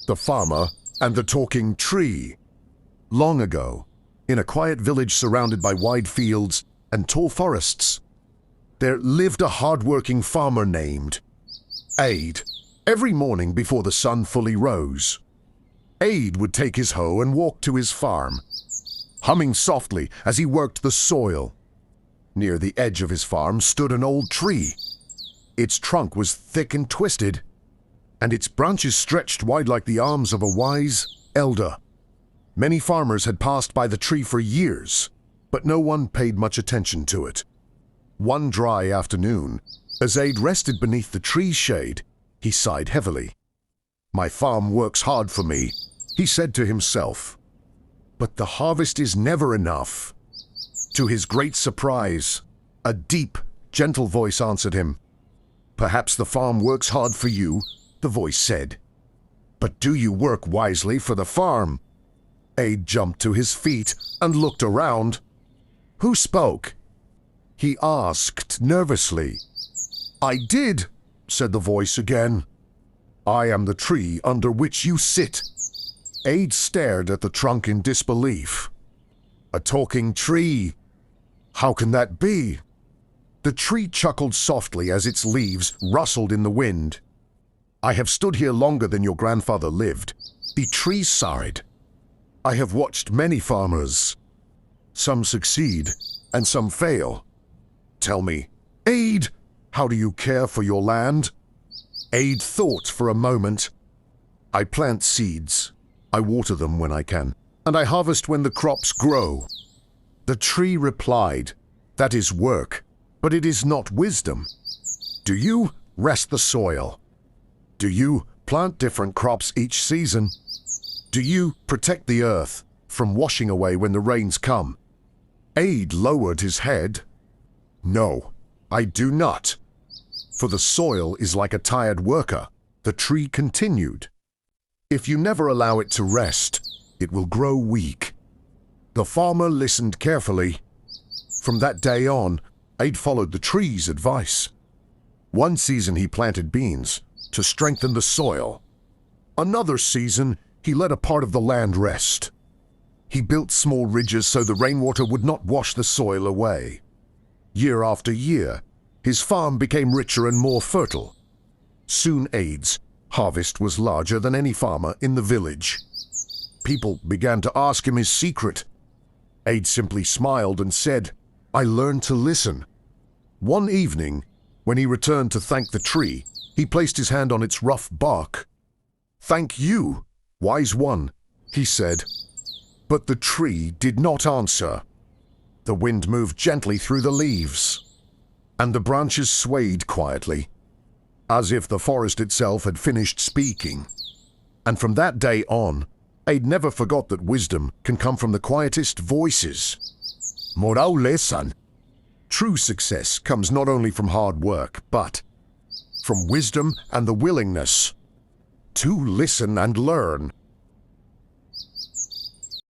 the Farmer and the Talking Tree. Long ago, in a quiet village surrounded by wide fields and tall forests, there lived a hard-working farmer named Aid. Every morning before the sun fully rose, Aid would take his hoe and walk to his farm, humming softly as he worked the soil. Near the edge of his farm stood an old tree. Its trunk was thick and twisted, and its branches stretched wide like the arms of a wise elder. Many farmers had passed by the tree for years, but no one paid much attention to it. One dry afternoon, as Aid rested beneath the tree's shade, he sighed heavily. "My farm works hard for me," he said to himself. "But the harvest is never enough." To his great surprise, a deep, gentle voice answered him. "Perhaps the farm works hard for you," the voice said. "But do you work wisely for the farm?" Aid jumped to his feet and looked around. Who spoke? He asked nervously. "I did," said the voice again. "I am the tree under which you sit." Aid stared at the trunk in disbelief. "A talking tree? How can that be?" The tree chuckled softly as its leaves rustled in the wind. "I have stood here longer than your grandfather lived," the tree sighed. "I have watched many farmers. Some succeed and some fail. Tell me, Aid, how do you care for your land?" Aid thought for a moment. "I plant seeds. I water them when I can, and I harvest when the crops grow." The tree replied, "That is work, but it is not wisdom. Do you rest the soil? Do you plant different crops each season? Do you protect the earth from washing away when the rains come?" Aid lowered his head. "No, I do not. For the soil is like a tired worker," the tree continued. "If you never allow it to rest, it will grow weak." The farmer listened carefully. From that day on, Aid followed the tree's advice. One season he planted beans to strengthen the soil. Another season, he let a part of the land rest. He built small ridges so the rainwater would not wash the soil away. Year after year, his farm became richer and more fertile. Soon Aid's harvest was larger than any farmer in the village. People began to ask him his secret. Aid simply smiled and said, "I learned to listen." One evening, when he returned to thank the tree, he placed his hand on its rough bark. "Thank you, wise one," he said. But the tree did not answer. The wind moved gently through the leaves, and the branches swayed quietly, as if the forest itself had finished speaking. And from that day on, Aid never forgot that wisdom can come from the quietest voices. Moral lesson. True success comes not only from hard work, but from wisdom and the willingness to listen and learn.